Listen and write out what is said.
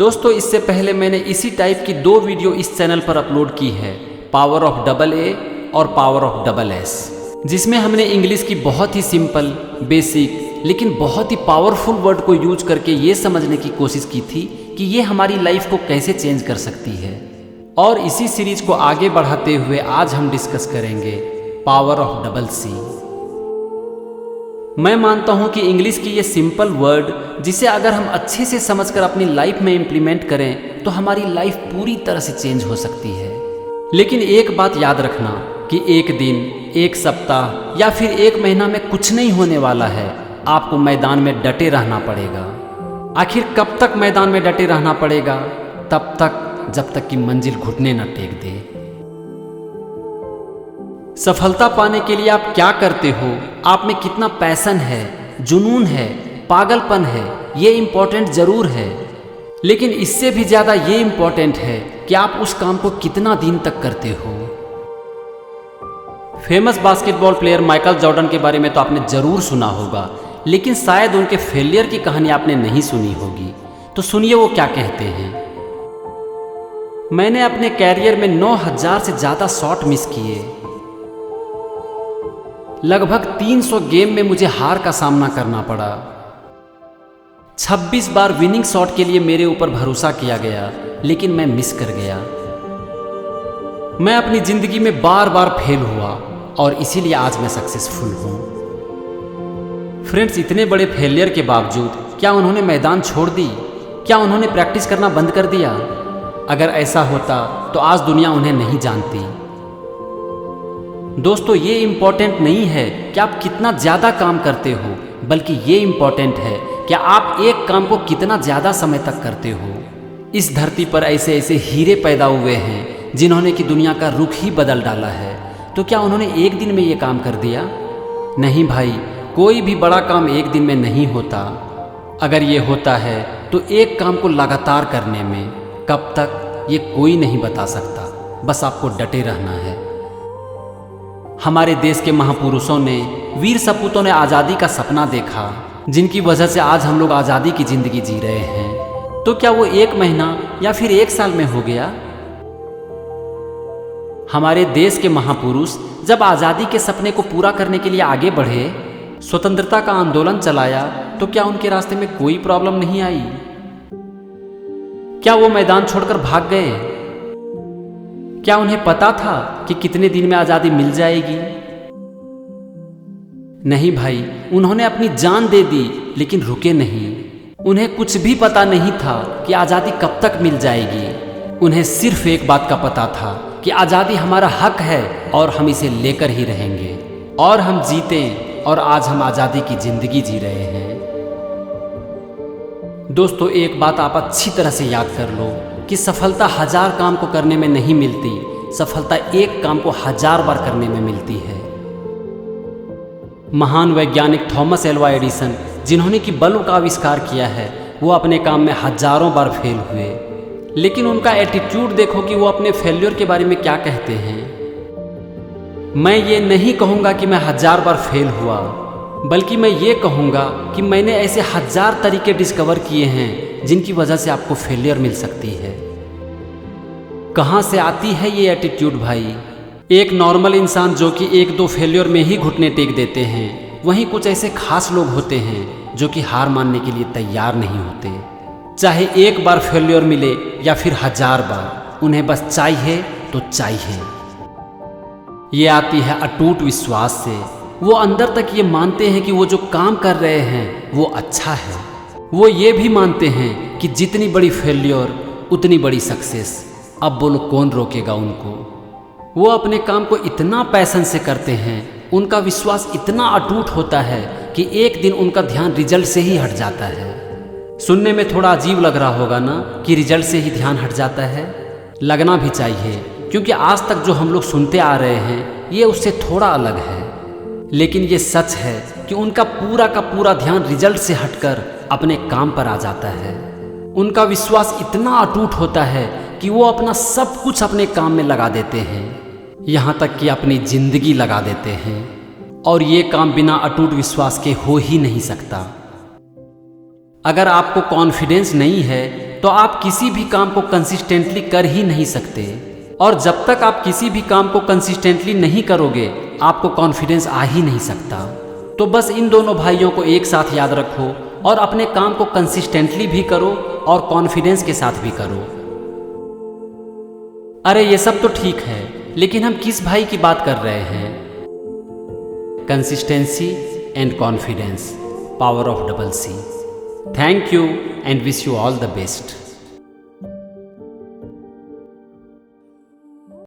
दोस्तों इससे पहले मैंने इसी टाइप की 2 वीडियो इस चैनल पर अपलोड की है, पावर ऑफ डबल ए और पावर ऑफ डबल एस, जिसमें हमने इंग्लिश की बहुत ही सिंपल, बेसिक लेकिन बहुत ही पावरफुल वर्ड को यूज करके ये समझने की कोशिश की थी कि ये हमारी लाइफ को कैसे चेंज कर सकती है। और इसी सीरीज को आगे बढ़ाते हुए आज हम डिस्कस करेंगे पावर ऑफ डबल सी। मैं मानता हूं कि इंग्लिश की ये सिंपल वर्ड, जिसे अगर हम अच्छे से समझकर अपनी लाइफ में इम्प्लीमेंट करें तो हमारी लाइफ पूरी तरह से चेंज हो सकती है। लेकिन एक बात याद रखना कि एक दिन, एक सप्ताह या फिर एक महीना में कुछ नहीं होने वाला है। आपको मैदान में डटे रहना पड़ेगा। आखिर कब तक मैदान में डटे रहना पड़ेगा? तब तक जब तक कि मंजिल घुटने न टेक दे। सफलता पाने के लिए आप क्या करते हो, आप में कितना पैशन है, जुनून है, पागलपन है, ये इम्पोर्टेंट जरूर है। लेकिन इससे भी ज़्यादा ये इम्पोर्टेंट है कि आप उस काम को कितना दिन तक करते हो। Famous basketball player Michael Jordan के बारे में तो आपने ज़रूर सुना होगा, लेकिन शायद उनके फेलियर की कहानी आपने नहीं सुनी होगी। तो सुनिए वो क्या कहते हैं। मैंने अपने कैरियर में 9000 से ज़्यादा शॉट मिस किए। लगभग 300 गेम में मुझे हार का सामना करना पड़ा। 26 बार विनिंग शॉट के लिए मेरे ऊपर भरोसा किया गया, लेकिन मैं मिस कर गया। मैं अपनी जिंदगी में बार बार फेल हुआ और इसीलिए आज मैं सक्सेसफुल हूं। फ्रेंड्स, इतने बड़े फेलियर के बावजूद क्या उन्होंने मैदान छोड़ दी? क्या उन्होंने प्रैक्टिस करना बंद कर दिया? अगर ऐसा होता तो आज दुनिया उन्हें नहीं जानती। दोस्तों, ये इम्पोर्टेंट नहीं है कि आप कितना ज़्यादा काम करते हो, बल्कि ये इम्पोर्टेंट है कि आप एक काम को कितना ज़्यादा समय तक करते हो। इस धरती पर ऐसे ऐसे हीरे पैदा हुए हैं जिन्होंने कि दुनिया का रुख ही बदल डाला है। तो क्या उन्होंने एक दिन में ये काम कर दिया? नहीं भाई, कोई भी बड़ा काम एक दिन में नहीं होता। अगर ये होता है तो एक काम को लगातार करने में। कब तक ये कोई नहीं बता सकता, बस आपको डटे रहना है। हमारे देश के महापुरुषों ने, वीर सपूतों ने आज़ादी का सपना देखा, जिनकी वजह से आज हम लोग आज़ादी की ज़िंदगी जी रहे हैं। तो क्या वो 1 महीना या फिर 1 साल में हो गया? हमारे देश के महापुरुष जब आज़ादी के सपने को पूरा करने के लिए आगे बढ़े, स्वतंत्रता का आंदोलन चलाया, तो क्या उनके रास्ते में कोई प्रॉब्लम नहीं आई? क्या वो मैदान छोड़कर भाग गए? क्या उन्हें पता था कि कितने दिन में आज़ादी मिल जाएगी? नहीं भाई, उन्होंने अपनी जान दे दी, लेकिन रुके नहीं। उन्हें कुछ भी पता नहीं था कि आज़ादी कब तक मिल जाएगी। उन्हें सिर्फ एक बात का पता था कि आज़ादी हमारा हक है और हम इसे लेकर ही रहेंगे। और हम जीते, और आज हम आज़ादी की ज़िंदगी जी रहे हैं। दोस्तों, एक बात आप अच्छी तरह से याद कर लो कि सफलता 1000 काम को करने में नहीं मिलती, सफलता एक काम को 1000 बार करने में मिलती है। महान वैज्ञानिक थॉमस एल्वा एडिसन, जिन्होंने कि बल्ब का आविष्कार किया है, वो अपने काम में हजारों बार फेल हुए। लेकिन उनका एटीट्यूड देखो कि वो अपने फेल्योर के बारे में क्या कहते हैं। मैं ये नहीं कहूँगा कि मैं 1000 बार फेल हुआ, बल्कि मैं ये कहूँगा कि मैंने ऐसे 1000 तरीके डिस्कवर किए हैं जिनकी वजह से आपको फेलियर मिल सकती है। कहाँ से आती है ये एटीट्यूड भाई? एक नॉर्मल इंसान जो कि 1-2 फेलियर में ही घुटने टेक देते हैं, वहीं कुछ ऐसे खास लोग होते हैं जो कि हार मानने के लिए तैयार नहीं होते। चाहे 1 बार फेलियर मिले या फिर 1000 बार, उन्हें बस चाहिए तो चाहिए। ये आती है अटूट विश्वास से। वो अंदर तक ये मानते हैं कि वो जो काम कर रहे हैं वो अच्छा है। वो ये भी मानते हैं कि जितनी बड़ी फेल्योर उतनी बड़ी सक्सेस। अब बोलो कौन रोकेगा उनको? वो अपने काम को इतना पैशन से करते हैं, उनका विश्वास इतना अटूट होता है कि एक दिन उनका ध्यान रिजल्ट से ही हट जाता है। सुनने में थोड़ा अजीब लग रहा होगा ना कि रिजल्ट से ही ध्यान हट जाता है? लगना भी चाहिए, क्योंकि आज तक जो हम लोग सुनते आ रहे हैं ये उससे थोड़ा अलग है। लेकिन ये सच है कि उनका पूरा का पूरा ध्यान रिजल्ट से हटकर अपने काम पर आ जाता है। उनका विश्वास इतना अटूट होता है कि वो अपना सब कुछ अपने काम में लगा देते हैं, यहाँ तक कि अपनी जिंदगी लगा देते हैं। और ये काम बिना अटूट विश्वास के हो ही नहीं सकता। अगर आपको कॉन्फिडेंस नहीं है तो आप किसी भी काम को कंसिस्टेंटली कर ही नहीं सकते। और जब तक आप किसी भी काम को कंसिस्टेंटली नहीं करोगे, आपको कॉन्फिडेंस आ ही नहीं सकता। तो बस इन दोनों भाइयों को एक साथ याद रखो और अपने काम को कंसिस्टेंटली भी करो और कॉन्फिडेंस के साथ भी करो। अरे ये सब तो ठीक है, लेकिन हम किस भाई की बात कर रहे हैं? Consistency and confidence, power of double C. Thank you and wish you all the best.